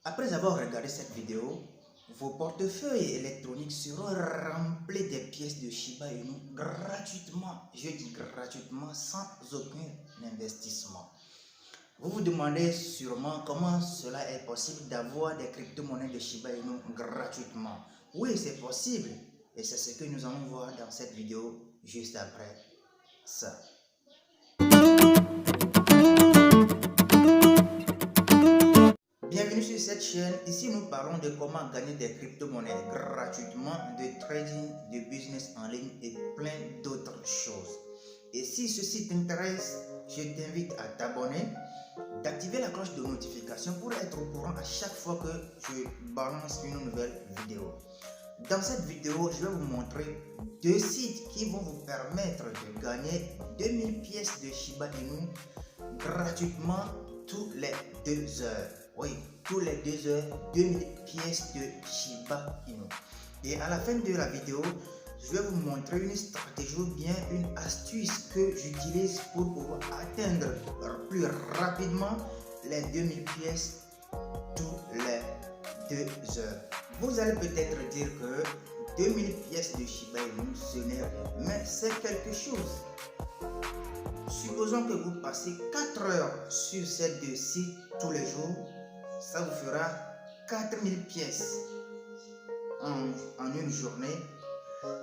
Après avoir regardé cette vidéo, vos portefeuilles électroniques seront remplis des pièces de Shiba Inu gratuitement. Je dis gratuitement, sans aucun investissement. Vous vous demandez sûrement comment cela est possible d'avoir des crypto-monnaies de Shiba Inu gratuitement. Oui, c'est possible. Et c'est ce que nous allons voir dans cette vidéo juste après ça. Bienvenue sur cette chaîne. Ici, nous parlons de comment gagner des crypto-monnaies gratuitement, de trading, de business en ligne et plein d'autres choses. Et si ceci t'intéresse, je t'invite à t'abonner, d'activer la cloche de notification pour être au courant à chaque fois que je balance une nouvelle vidéo. Dans cette vidéo, je vais vous montrer deux sites qui vont vous permettre de gagner 2000 pièces de Shiba Inu gratuitement tous les 2 heures. Oui, tous les 2 heures, 2000 pièces de Shiba Inu. Et à la fin de la vidéo, je vais vous montrer une stratégie ou bien une astuce que j'utilise pour pouvoir atteindre plus rapidement les 2000 pièces tous les 2 heures. Vous allez peut-être dire que 2000 pièces de Shiba Inu, ce n'est rien, mais c'est quelque chose. Supposons que vous passez 4 heures sur ces deux sites tous les jours, ça vous fera 4000 pièces en une journée,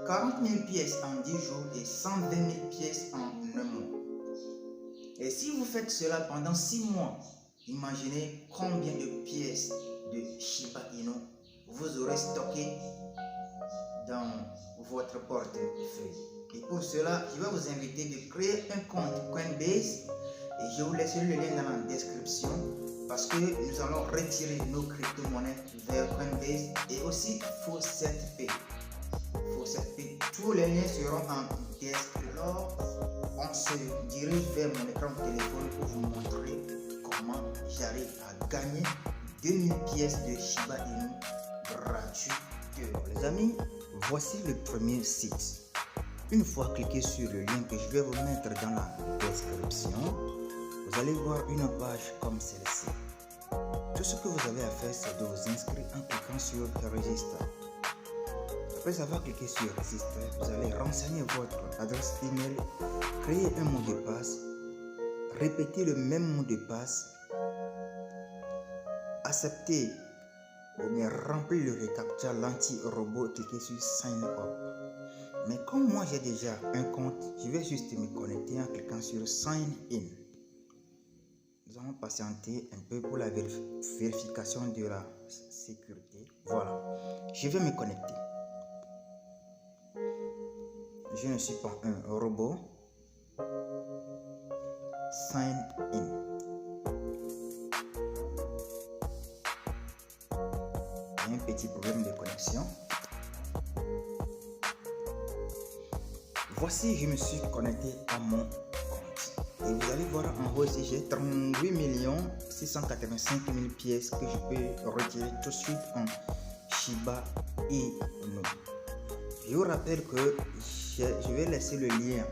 40 000 pièces en 10 jours et 120 000 pièces en un mois. Et si vous faites cela pendant 6 mois, imaginez combien de pièces de Shiba Inu vous aurez stocké dans votre portefeuille. Et pour cela, je vais vous inviter de créer un compte Coinbase et je vous laisserai le lien dans la description parce que nous allons retirer nos crypto-monnaies vers Coinbase et aussi Faucet Pay. Tous les liens seront en description. Alors, on se dirige vers mon écran de téléphone pour vous montrer comment j'arrive à gagner 2000 pièces de Shiba Inu gratuitement. Les amis, voici le premier site. Une fois cliqué sur le lien que je vais vous mettre dans la description, vous allez voir une page comme celle-ci. Tout ce que vous avez à faire, c'est de vous inscrire en cliquant sur Register. Après avoir cliqué sur Register, vous allez renseigner votre adresse email, créer un mot de passe, répéter le même mot de passe, accepter ou bien remplir le recaptcha l'anti-robot, cliquer sur Sign Up. Mais comme moi j'ai déjà un compte, je vais juste me connecter en cliquant sur Sign In. Nous allons patienter un peu pour la vérification de la sécurité. Voilà, je vais me connecter. Je ne suis pas un robot. Sign In. Il y a un petit problème de connexion. Voici, je me suis connecté à mon compte. Et vous allez voir en haut ici, j'ai 38 685 000 pièces que je peux retirer tout de suite en Shiba Inu. Je vous rappelle que je vais laisser le lien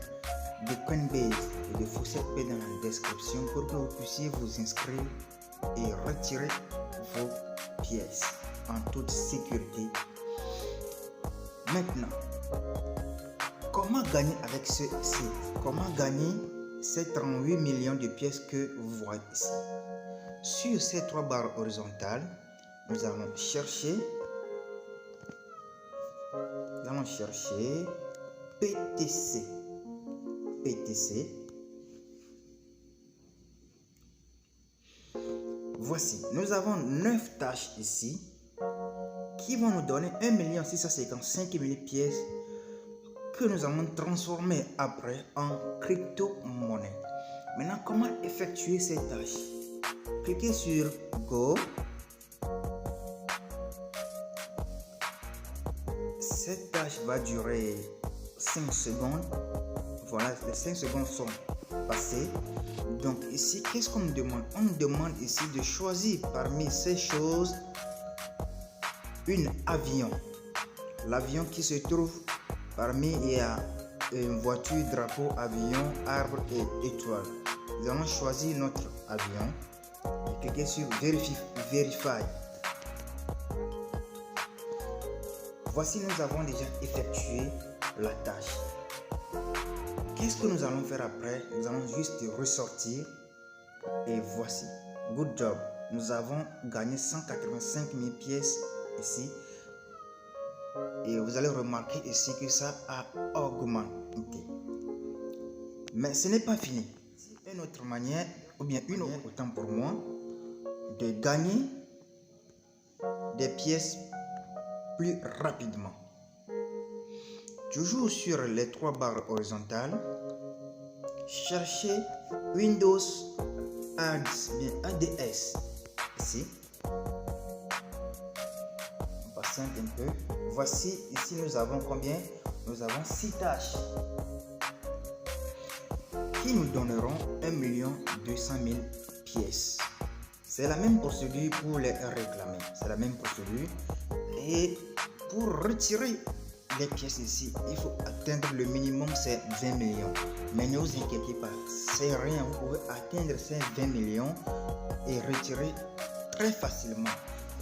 de Coinbase et de Faucet Pay dans la description pour que vous puissiez vous inscrire et retirer vos pièces en toute sécurité. Maintenant, comment gagner avec ce site? Comment gagner ces 38 millions de pièces que vous voyez ici? Sur ces 3 barres horizontales, nous allons chercher PTC. Voici, nous avons 9 tâches ici qui vont nous donner 1 655 000 pièces que nous allons transformer après en crypto-monnaie. Maintenant, comment effectuer ces tâches? Cliquez sur Go. Cette tâche va durer 5 secondes. Voilà, les 5 secondes sont passées. Donc ici, qu'est-ce qu'on nous demande? On nous demande ici de choisir parmi ces choses un avion. L'avion qui se trouve parmi, il y a une voiture, drapeau, avion, arbre et étoile. Nous allons choisir notre avion et cliquer sur Verify. Voici, nous avons déjà effectué la tâche. Qu'est-ce que nous allons faire après? Nous allons juste ressortir et voici. Good job. Nous avons gagné 185 000 pièces ici. Et vous allez remarquer ici que ça a augmenté. Mais ce n'est pas fini. Une autre manière, ou bien une autre, autant pour moi, de gagner des pièces plus rapidement. Toujours sur les 3 barres horizontales, cherchez Windows Ads, bien ADS ici. On patiente un peu. Voici, ici nous avons combien? Nous avons 6 tâches qui nous donneront 1 200 000 pièces. C'est la même procédure pour les réclamer. C'est la même procédure. Et pour retirer les pièces ici, il faut atteindre le minimum, c'est 20 millions. Mais ne vous inquiétez pas, c'est rien. Vous pouvez atteindre ces 20 millions et retirer très facilement.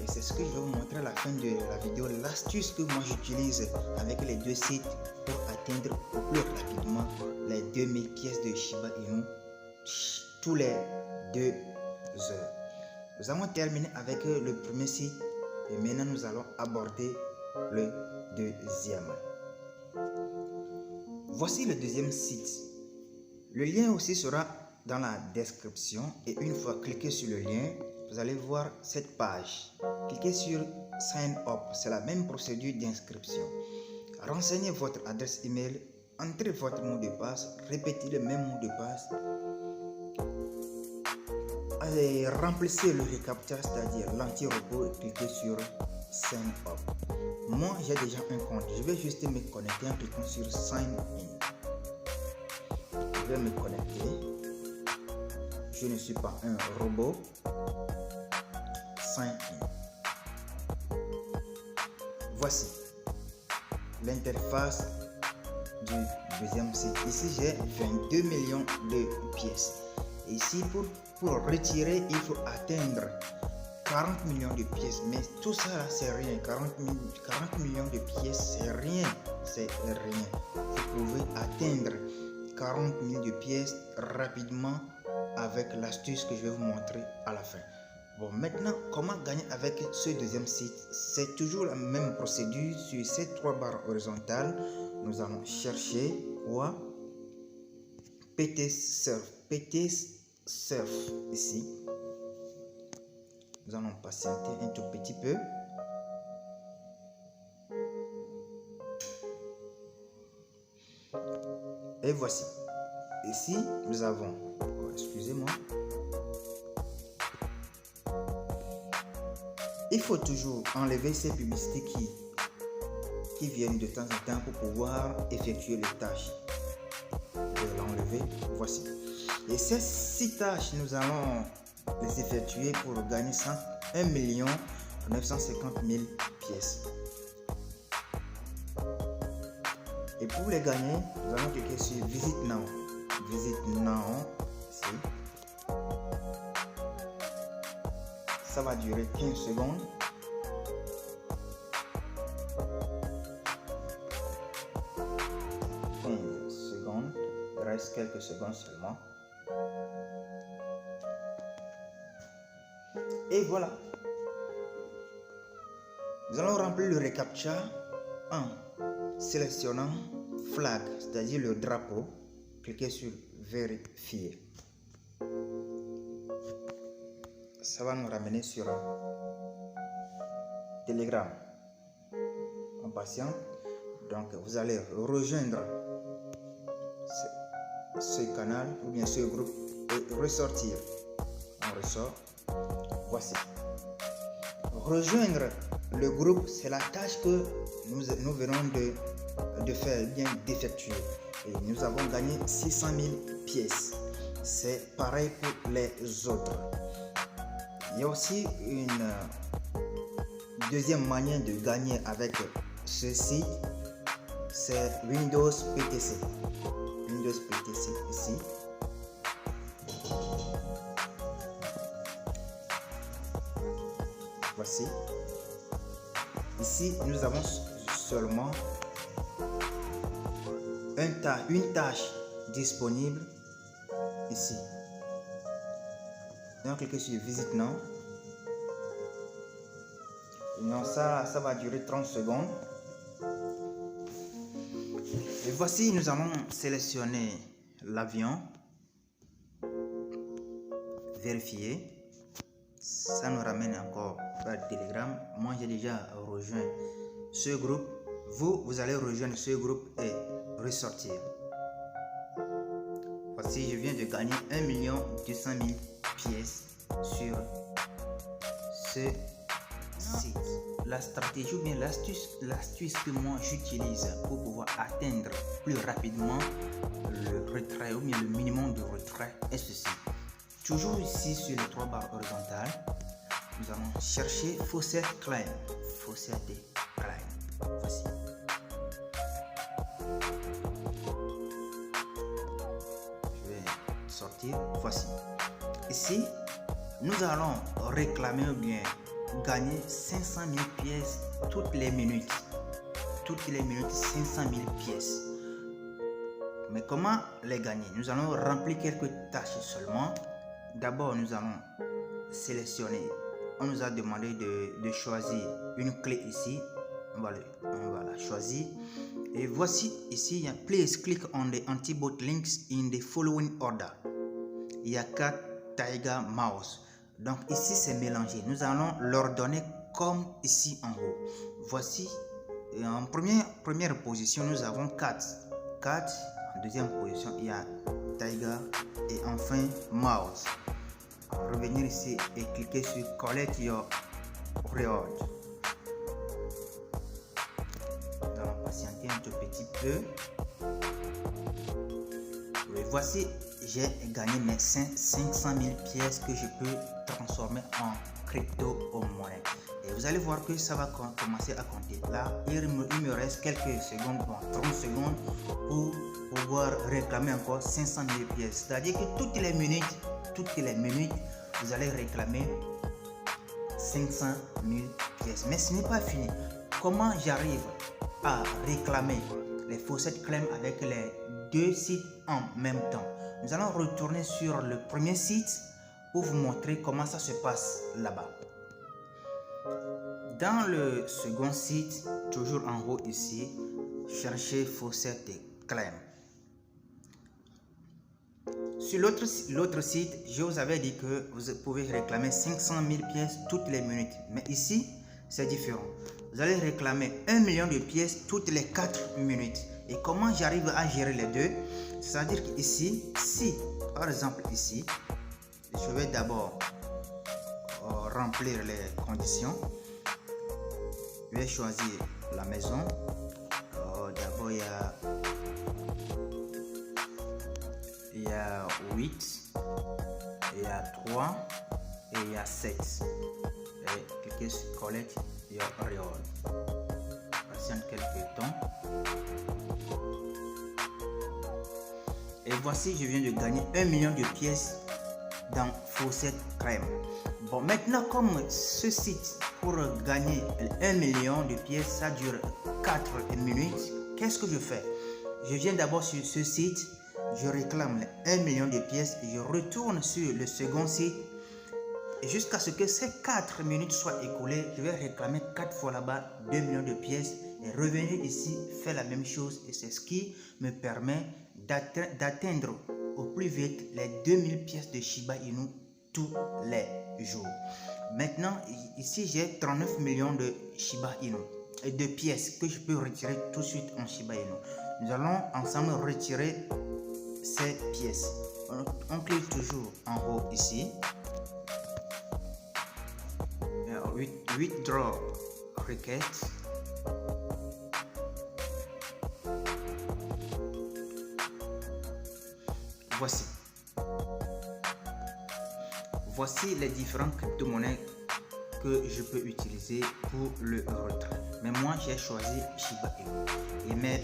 Et c'est ce que je vais vous montrer à la fin de la vidéo, l'astuce que moi j'utilise avec les 2 sites pour atteindre au plus rapidement les 2000 pièces de Shiba Inu tous les 2 heures. Nous avons terminé avec le premier site et maintenant nous allons aborder le deuxième. Voici le deuxième site. Le lien aussi sera dans la description et une fois cliqué sur le lien, vous allez voir cette page. Cliquez sur Sign Up, c'est la même procédure d'inscription. Renseignez votre adresse email, entrez votre mot de passe, répétez le même mot de passe et remplissez le reCAPTCHA, c'est-à-dire l'anti-repos, et cliquez sur Sign Up. Moi j'ai déjà un compte, je vais juste me connecter en cliquant sur Sign In. Je vais me connecter. Je ne suis pas un robot. Sign In. Voici l'interface du deuxième site. Ici j'ai 22 millions de pièces. Ici pour retirer il faut atteindre 40 millions de pièces. Mais tout ça là c'est rien. 40 millions de pièces c'est rien. C'est rien. Vous pouvez atteindre 40 000 de pièces rapidement avec l'astuce que je vais vous montrer à la fin. Bon, maintenant, comment gagner avec ce deuxième site? C'est toujours la même procédure. Sur ces 3 barres horizontales, nous allons chercher quoi? PT Surf. PT Surf ici. Nous allons patienter un tout petit peu. Et voici. Ici, nous avons, excusez-moi, il faut toujours enlever ces publicités qui viennent de temps en temps pour pouvoir effectuer les tâches. Je vais l'enlever, voici. Et ces 6 tâches, nous allons les effectuer pour gagner 1 950 000 pièces. Et pour les gagner, nous allons cliquer sur Visit Now. Visit Now, ici. Ça va durer 15 secondes. Il reste quelques secondes seulement. Et voilà. Nous allons remplir le reCAPTCHA en sélectionnant flag, c'est-à-dire le drapeau. Cliquez sur vérifier. Ça va nous ramener sur Telegram. On patiente. Donc vous allez rejoindre ce canal ou bien ce groupe et ressortir. On ressort. Voici. Rejoindre le groupe, c'est la tâche que nous venons de faire, bien d'effectuer. Et nous avons gagné 600 000 pièces. C'est pareil pour les autres. Il y a aussi une deuxième manière de gagner avec ce site, c'est Windows PTC. Windows PTC ici. Voici. Ici, nous avons seulement une tâche disponible ici. Donc cliquez sur visite now. Non, ça va durer 30 secondes. Et voici, nous allons sélectionner l'avion. Vérifier. Ça nous ramène encore vers Telegram. Moi, j'ai déjà rejoint ce groupe. Vous allez rejoindre ce groupe et ressortir. Voici, je viens de gagner 1 200 000 pièces sur ce site. La stratégie ou bien l'astuce que moi j'utilise pour pouvoir atteindre plus rapidement le retrait ou bien le minimum de retrait est ceci. Toujours ici sur les 3 barres horizontales, nous allons chercher Faucet Claim. Faucet Claim. Voici. Je vais sortir. Voici. Ici, nous allons réclamer ou bien gagner 500 000 pièces toutes les minutes. Toutes les minutes, 500 000 pièces. Mais comment les gagner? Nous allons remplir quelques tâches seulement. D'abord, nous allons sélectionner. On nous a demandé de choisir une clé ici. On va la choisir. Et voici ici, il y a Please click on the anti-bot links in the following order. Il y a 4 Tiger Mouse. Donc ici, c'est mélangé. Nous allons leur donner comme ici en haut. Voici, en première position, nous avons 4. En deuxième position, il y a Tiger et enfin Mouse. Revenir ici et cliquer sur Collect Your Reward. Nous allons patienter un tout petit peu. Et voici, j'ai gagné mes 500 000 pièces que je peux transformer en crypto-monnaie. Et vous allez voir que ça va commencer à compter. Là, il me reste quelques secondes, 30 secondes pour pouvoir réclamer encore 500 000 pièces. C'est-à-dire que toutes les minutes, vous allez réclamer 500 000 pièces. Mais ce n'est pas fini. Comment j'arrive à réclamer les Faucet Claim avec les 2 sites en même temps? Nous allons retourner sur le premier site pour vous montrer comment ça se passe là-bas. Dans le second site, toujours en haut ici, cherchez Faucet Claim. Sur l'autre site, je vous avais dit que vous pouvez réclamer 500 000 pièces toutes les minutes. Mais ici, c'est différent. Vous allez réclamer 1 million de pièces toutes les 4 minutes. Et comment j'arrive à gérer les deux? C'est-à-dire qu'ici, si par exemple ici, je vais d'abord remplir les conditions. Je vais choisir la maison. D'abord, il y a 8, il y a 3 et il y a 7. Et cliquez sur Collect Your Reward. Patiente quelques temps. Et voici, je viens de gagner 1 million de pièces dans Faucet Claim. Bon, maintenant, comme ce site, pour gagner 1 million de pièces, ça dure 4 minutes, qu'est-ce que je fais? Je viens d'abord sur ce site, je réclame 1 million de pièces, et je retourne sur le second site, et jusqu'à ce que ces 4 minutes soient écoulées, je vais réclamer 4 fois là-bas 2 millions de pièces, et revenir ici, faire la même chose, et c'est ce qui me permet d'atteindre au plus vite les 2000 pièces de Shiba Inu tous les jours. Maintenant, ici j'ai 39 millions de Shiba Inu et de pièces que je peux retirer tout de suite en Shiba Inu. Nous allons ensemble retirer ces pièces. On clique toujours en haut ici. Withdraw request. Voici les différentes crypto-monnaies que je peux utiliser pour le retrait. Mais moi, j'ai choisi Shiba Inu. Et mes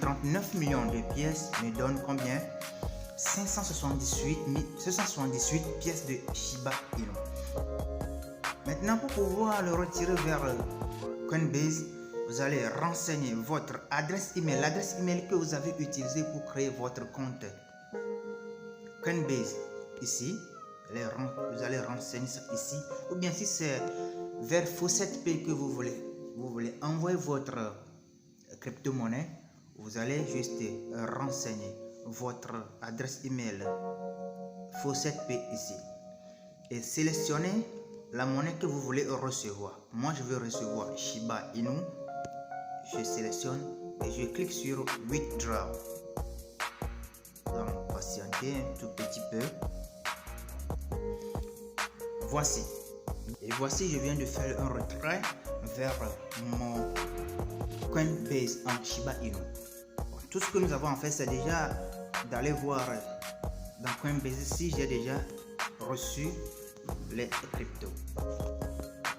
39 millions de pièces me donnent combien? 578 pièces de Shiba Inu. Maintenant, pour pouvoir le retirer vers Coinbase, vous allez renseigner votre adresse email, l'adresse email que vous avez utilisée pour créer votre compte Coinbase. Ici, vous allez renseigner ça ici. Ou bien si c'est vers Faucet-Pay que vous voulez envoyer votre crypto-monnaie, vous allez juste renseigner votre adresse email Faucet-Pay ici et sélectionner la monnaie que vous voulez recevoir. Moi, je veux recevoir Shiba Inu. Je sélectionne et je clique sur Withdraw. Donc, patientez un tout petit peu. Voici. Et voici, je viens de faire un retrait vers mon Coinbase en Shiba Inu. Tout ce que nous avons en fait, c'est déjà d'aller voir dans Coinbase si j'ai déjà reçu les cryptos.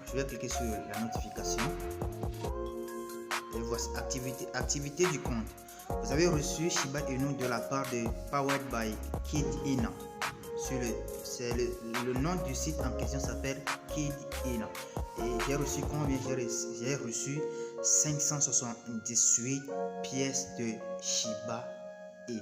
Je vais cliquer sur la notification et voici activité du compte. Vous avez reçu Shiba Inu de la part de Powered by Kid Ina. Le nom du site en question s'appelle Kid Ina. Et j'ai reçu combien? J'ai reçu 578 pièces de Shiba Inu.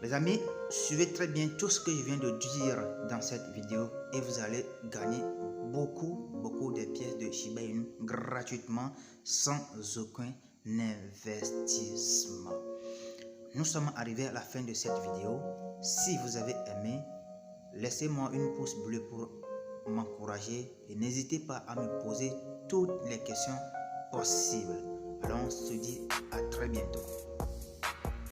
Les amis, suivez très bien tout ce que je viens de dire dans cette vidéo et vous allez gagner beaucoup de pièces de Shiba Inu gratuitement sans aucun investissement. Nous sommes arrivés à la fin de cette vidéo. Si vous avez aimé, laissez-moi une pouce bleu pour m'encourager et n'hésitez pas à me poser toutes les questions possibles. Alors on se dit à très bientôt.